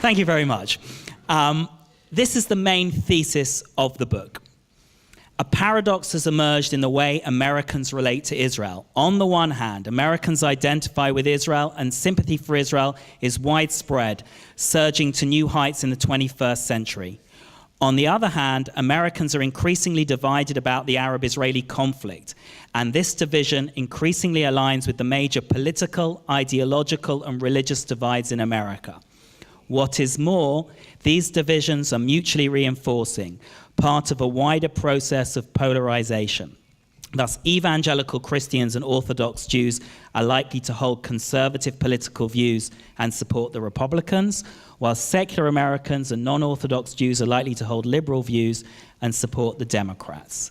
Thank you very much. This is the main thesis of the book. A paradox has emerged in the way Americans relate to Israel. On the one hand, Americans identify with Israel, and sympathy for Israel is widespread, surging to new heights in the 21st century. On the other hand, Americans are increasingly divided about the Arab-Israeli conflict, and this division increasingly aligns with the major political, ideological, and religious divides in America. What is more, these divisions are mutually reinforcing, part of a wider process of polarization. Thus, evangelical Christians and Orthodox Jews are likely to hold conservative political views and support the Republicans, while secular Americans and non-Orthodox Jews are likely to hold liberal views and support the Democrats.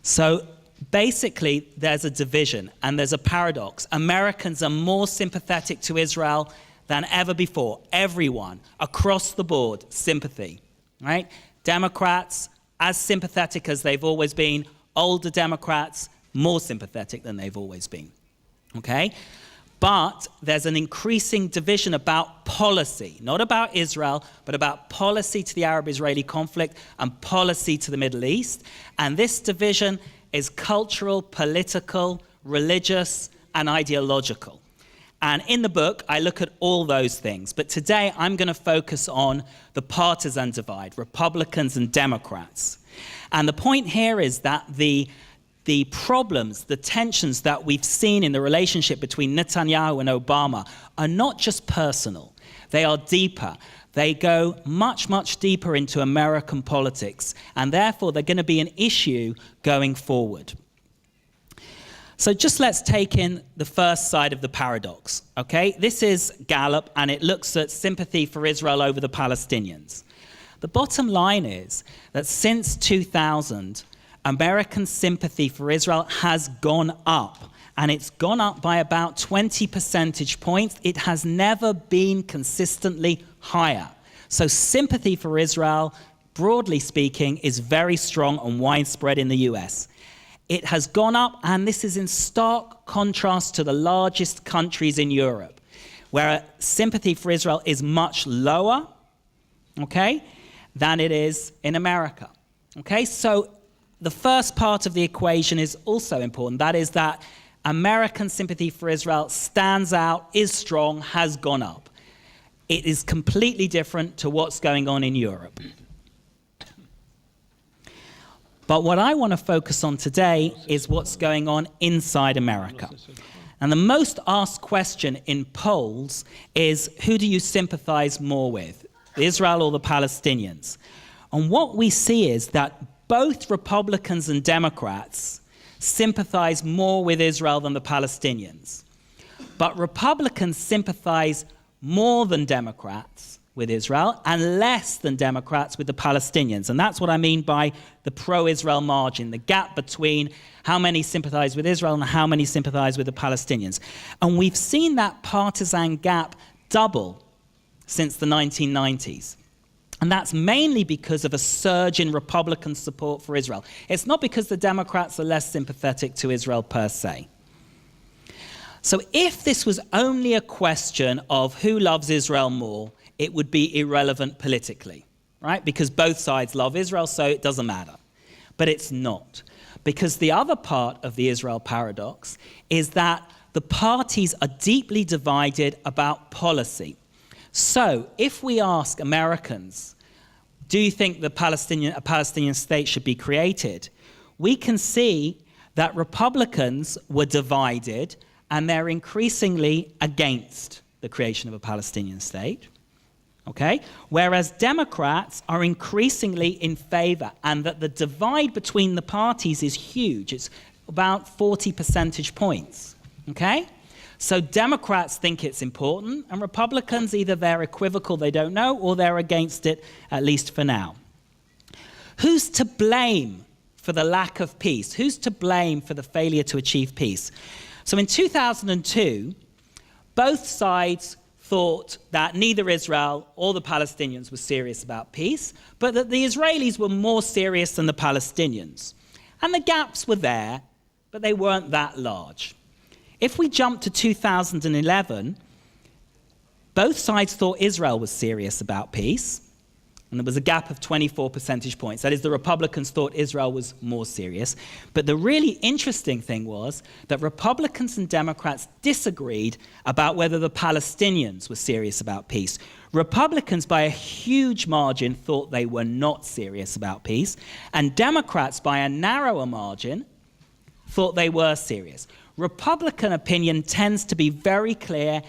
So basically, there's a division and there's a paradox. Americans are more sympathetic to Israel than ever before. Everyone, across the board, sympathy, right? Democrats, as sympathetic as they've always been. Older Democrats, more sympathetic than they've always been, okay? But there's an increasing division about policy, not about Israel, but about policy to the Arab-Israeli conflict and policy to the Middle East. And this division is cultural, political, religious, and ideological. And in the book, I look at all those things. But today, I'm going to focus on the partisan divide, Republicans and Democrats. And the point here is that the problems, the tensions that we've seen in the relationship between Netanyahu and Obama are not just personal. They are deeper. They go much, much deeper into American politics. And therefore, they're going to be an issue going forward. So just let's take in the first side of the paradox, okay? This is Gallup, and it looks at sympathy for Israel over the Palestinians. The bottom line is that since 2000, American sympathy for Israel has gone up, and it's gone up by about 20 percentage points. It has never been consistently higher. So sympathy for Israel, broadly speaking, is very strong and widespread in the US. It has gone up, and this is in stark contrast to the largest countries in Europe, where sympathy for Israel is much lower, okay, than it is in America. Okay, so the first part of the equation is also important. That is that American sympathy for Israel stands out, is strong, has gone up. It is completely different to what's going on in Europe. But what I want to focus on today is what's going on inside America. And the most asked question in polls is, who do you sympathize more with, Israel or the Palestinians? And what we see is that both Republicans and Democrats sympathize more with Israel than the Palestinians. But Republicans sympathize more than Democrats with Israel and less than Democrats with the Palestinians. And that's what I mean by the pro-Israel margin, the gap between how many sympathize with Israel and how many sympathize with the Palestinians. And we've seen that partisan gap double since the 1990s. And that's mainly because of a surge in Republican support for Israel. It's not because the Democrats are less sympathetic to Israel per se. So if this was only a question of who loves Israel more, it would be irrelevant politically, right? Because both sides love Israel, so it doesn't matter. But it's not. Because the other part of the Israel paradox is that the parties are deeply divided about policy. So if we ask Americans, do you think a Palestinian state should be created? We can see that Republicans were divided, and they're increasingly against the creation of a Palestinian state. Okay? Whereas Democrats are increasingly in favor, and that the divide between the parties is huge. It's about 40 percentage points. Okay? So Democrats think it's important, and Republicans, either they're equivocal, they don't know, or they're against it, at least for now. Who's to blame for the lack of peace? Who's to blame for the failure to achieve peace? So in 2002, both sides thought that neither Israel or the Palestinians were serious about peace, but that the Israelis were more serious than the Palestinians. And the gaps were there, but they weren't that large. If we jump to 2011, Both sides thought Israel was serious about peace, and there was a gap of 24 percentage points. That is, the Republicans thought Israel was more serious. But the really interesting thing was that Republicans and Democrats disagreed about whether the Palestinians were serious about peace. Republicans, by a huge margin, thought they were not serious about peace, and Democrats, by a narrower margin, thought they were serious. Republican opinion tends to be very clear,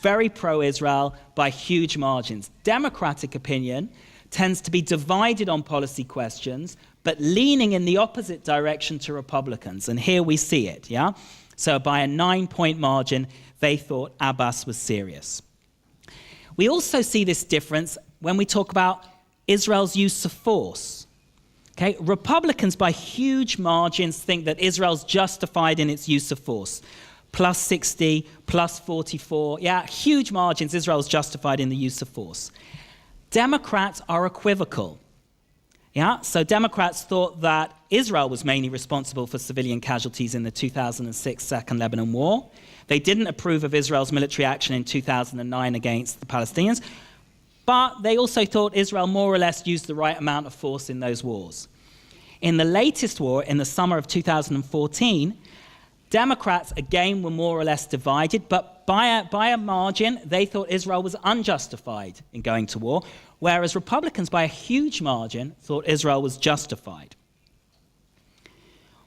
very pro-Israel, by huge margins. Democratic opinion tends to be divided on policy questions, but leaning in the opposite direction to Republicans. And here we see it, yeah? So by a 9-point margin, they thought Abbas was serious. We also see this difference when we talk about Israel's use of force. Okay? Republicans, by huge margins, think that Israel's justified in its use of force. Plus 60, plus 44. Yeah, huge margins, Israel's justified in the use of force. Democrats are equivocal. Yeah, so Democrats thought that Israel was mainly responsible for civilian casualties in the 2006 Second Lebanon War. They didn't approve of Israel's military action in 2009 against the Palestinians, but they also thought Israel more or less used the right amount of force in those wars. In the latest war, in the summer of 2014, Democrats, again, were more or less divided, but by a margin, they thought Israel was unjustified in going to war, whereas Republicans, by a huge margin, thought Israel was justified.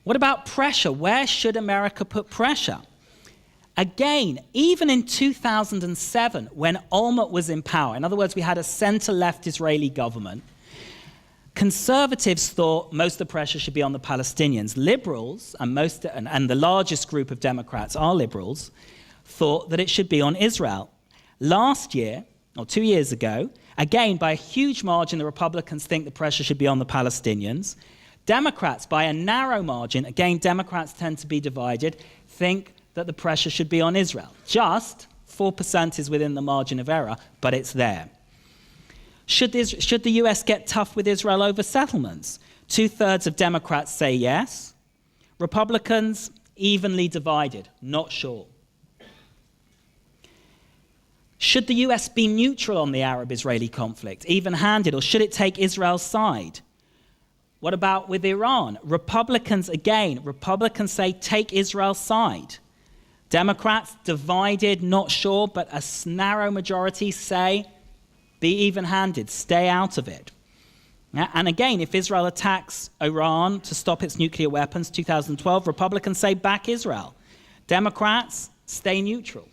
What about pressure? Where should America put pressure? Again, even in 2007, when Olmert was in power, in other words, we had a center-left Israeli government, conservatives thought most of the pressure should be on the Palestinians. Liberals, and the largest group of Democrats are liberals, thought that it should be on Israel. Last year, or 2 years ago, again, by a huge margin, the Republicans think the pressure should be on the Palestinians. Democrats, by a narrow margin, again, Democrats tend to be divided, think that the pressure should be on Israel. Just 4% is within the margin of error, but it's there. Should the US get tough with Israel over settlements? 2/3 of Democrats say yes. Republicans, evenly divided, not sure. Should the US be neutral on the Arab-Israeli conflict, even-handed, or should it take Israel's side? What about with Iran? Republicans say take Israel's side. Democrats, divided, not sure, but a narrow majority say be even-handed, stay out of it. And again, if Israel attacks Iran to stop its nuclear weapons, 2012, Republicans say back Israel. Democrats, stay neutral.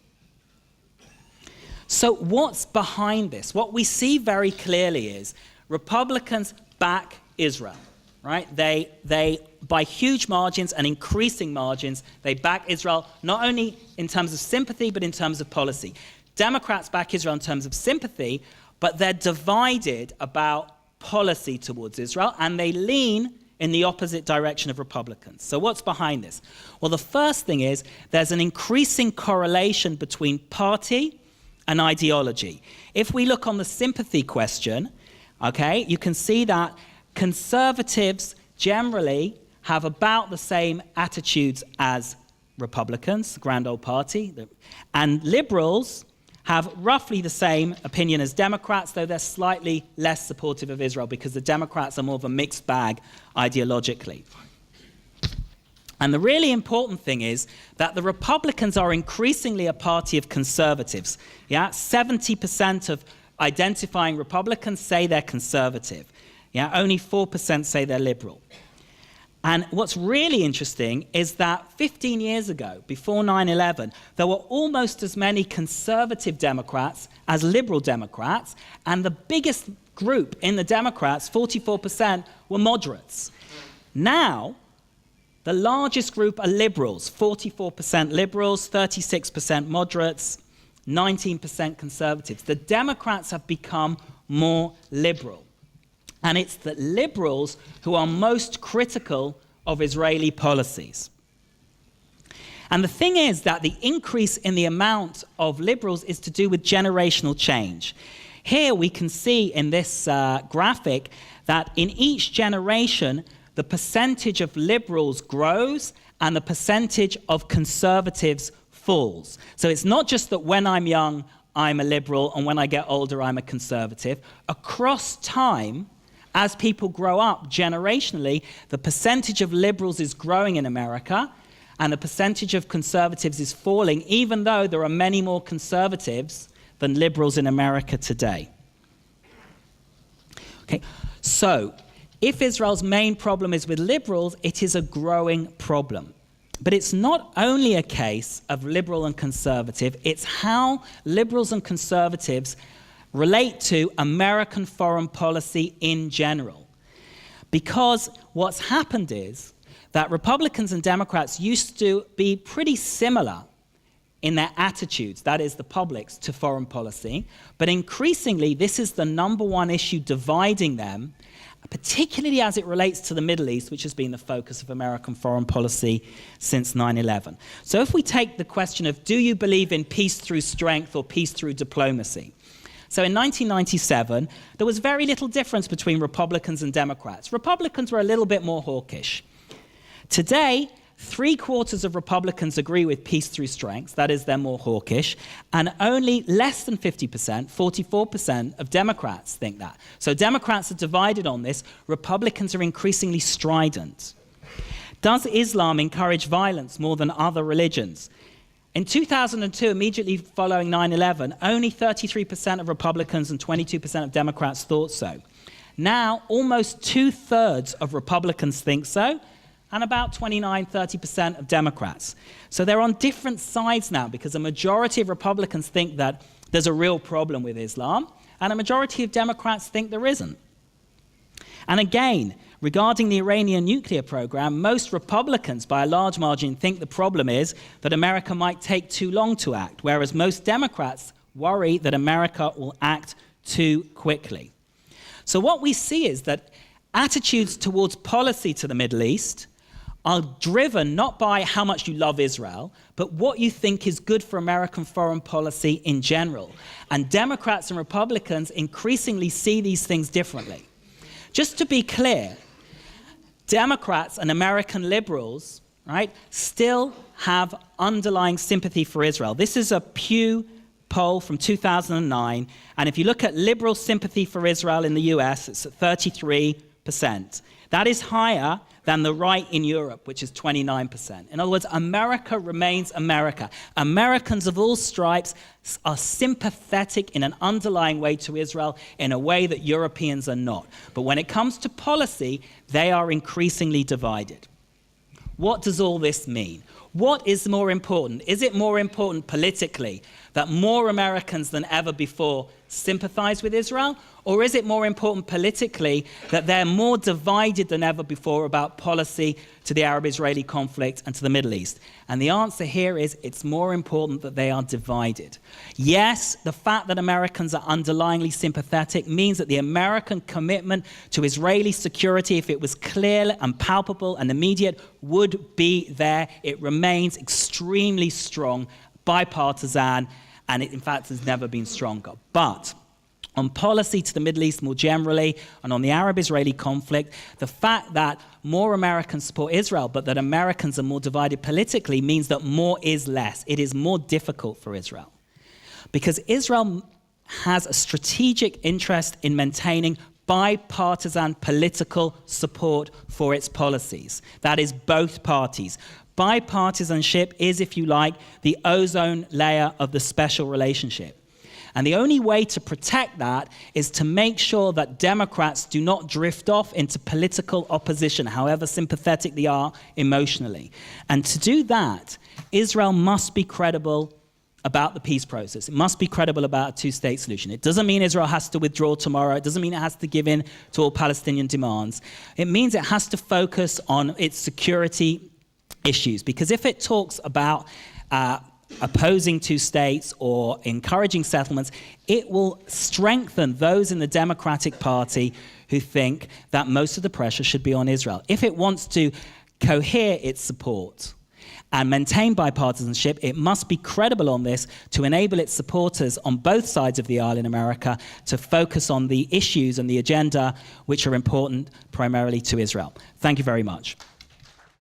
So what's behind this? What we see very clearly is Republicans back Israel, right? They by huge margins and increasing margins, they back Israel, not only in terms of sympathy, but in terms of policy. Democrats back Israel in terms of sympathy, but they're divided about policy towards Israel, and they lean in the opposite direction of Republicans. So what's behind this? Well, the first thing is there's an increasing correlation between party and ideology. If we look on the sympathy question, okay, you can see that conservatives generally have about the same attitudes as Republicans, the grand old party, and liberals have roughly the same opinion as Democrats, though they're slightly less supportive of Israel because the Democrats are more of a mixed bag ideologically. And the really important thing is that the Republicans are increasingly a party of conservatives. Yeah, 70% of identifying Republicans say they're conservative. Yeah, only 4% say they're liberal. And what's really interesting is that 15 years ago, before 9/11, there were almost as many conservative Democrats as liberal Democrats, and the biggest group in the Democrats, 44%, were moderates. Now, the largest group are liberals, 44% liberals, 36% moderates, 19% conservatives. The Democrats have become more liberal. And it's the liberals who are most critical of Israeli policies. And the thing is that the increase in the amount of liberals is to do with generational change. Here we can see in this graphic that in each generation, the percentage of liberals grows and the percentage of conservatives falls. So it's not just that when I'm young, I'm a liberal, and when I get older, I'm a conservative. Across time, as people grow up generationally, the percentage of liberals is growing in America, and the percentage of conservatives is falling, even though there are many more conservatives than liberals in America today. Okay, so if Israel's main problem is with liberals, it is a growing problem. But it's not only a case of liberal and conservative, it's how liberals and conservatives relate to American foreign policy in general. Because what's happened is that Republicans and Democrats used to be pretty similar in their attitudes, that is the public's, to foreign policy, but increasingly this is the number one issue dividing them, particularly as it relates to the Middle East, which has been the focus of American foreign policy since 9/11. So if we take the question of, do you believe in peace through strength or peace through diplomacy? So in 1997, there was very little difference between Republicans and Democrats. Republicans were a little bit more hawkish. Today, 3/4 of Republicans agree with peace through strength, that is, they're more hawkish, and only less than 50%, 44% of Democrats think that. So Democrats are divided on this. Republicans are increasingly strident. Does Islam encourage violence more than other religions? In 2002, immediately following 9/11, only 33% of Republicans and 22% of Democrats thought so. Now, almost 2/3 of Republicans think so, and about 29-30% of Democrats. So they're on different sides now because a majority of Republicans think that there's a real problem with Islam, and a majority of Democrats think there isn't. And again, regarding the Iranian nuclear program, most Republicans, by a large margin, think the problem is that America might take too long to act, whereas most Democrats worry that America will act too quickly. So what we see is that attitudes towards policy to the Middle East are driven not by how much you love Israel, but what you think is good for American foreign policy in general. And Democrats and Republicans increasingly see these things differently. Just to be clear, Democrats and American liberals, right, still have underlying sympathy for Israel. This is a Pew poll from 2009, and if you look at liberal sympathy for Israel in the US, it's at 33%. That is higher than the right in Europe, which is 29%. In other words, America remains America. Americans of all stripes are sympathetic in an underlying way to Israel in a way that Europeans are not. But when it comes to policy, they are increasingly divided. What does all this mean? What is more important? Is it more important politically that more Americans than ever before sympathize with Israel? Or is it more important politically that they're more divided than ever before about policy to the Arab-Israeli conflict and to the Middle East? And the answer here is it's more important that they are divided. Yes, the fact that Americans are underlyingly sympathetic means that the American commitment to Israeli security, if it was clear and palpable and immediate, would be there. It remains extremely strong, bipartisan, and it, in fact, has never been stronger. But on policy to the Middle East more generally, and on the Arab-Israeli conflict, the fact that more Americans support Israel, but that Americans are more divided politically, means that more is less. It is more difficult for Israel. Because Israel has a strategic interest in maintaining bipartisan political support for its policies. That is both parties. Bipartisanship is, if you like, the ozone layer of the special relationship. And the only way to protect that is to make sure that Democrats do not drift off into political opposition, however sympathetic they are emotionally. And to do that, Israel must be credible about the peace process. It must be credible about a two-state solution. It doesn't mean Israel has to withdraw tomorrow. It doesn't mean it has to give in to all Palestinian demands. It means it has to focus on its security issues. Because if it talks about opposing two states or encouraging settlements, it will strengthen those in the Democratic Party who think that most of the pressure should be on Israel. If it wants to cohere its support and maintain bipartisanship, it must be credible on this to enable its supporters on both sides of the aisle in America to focus on the issues and the agenda which are important primarily to Israel. Thank you very much.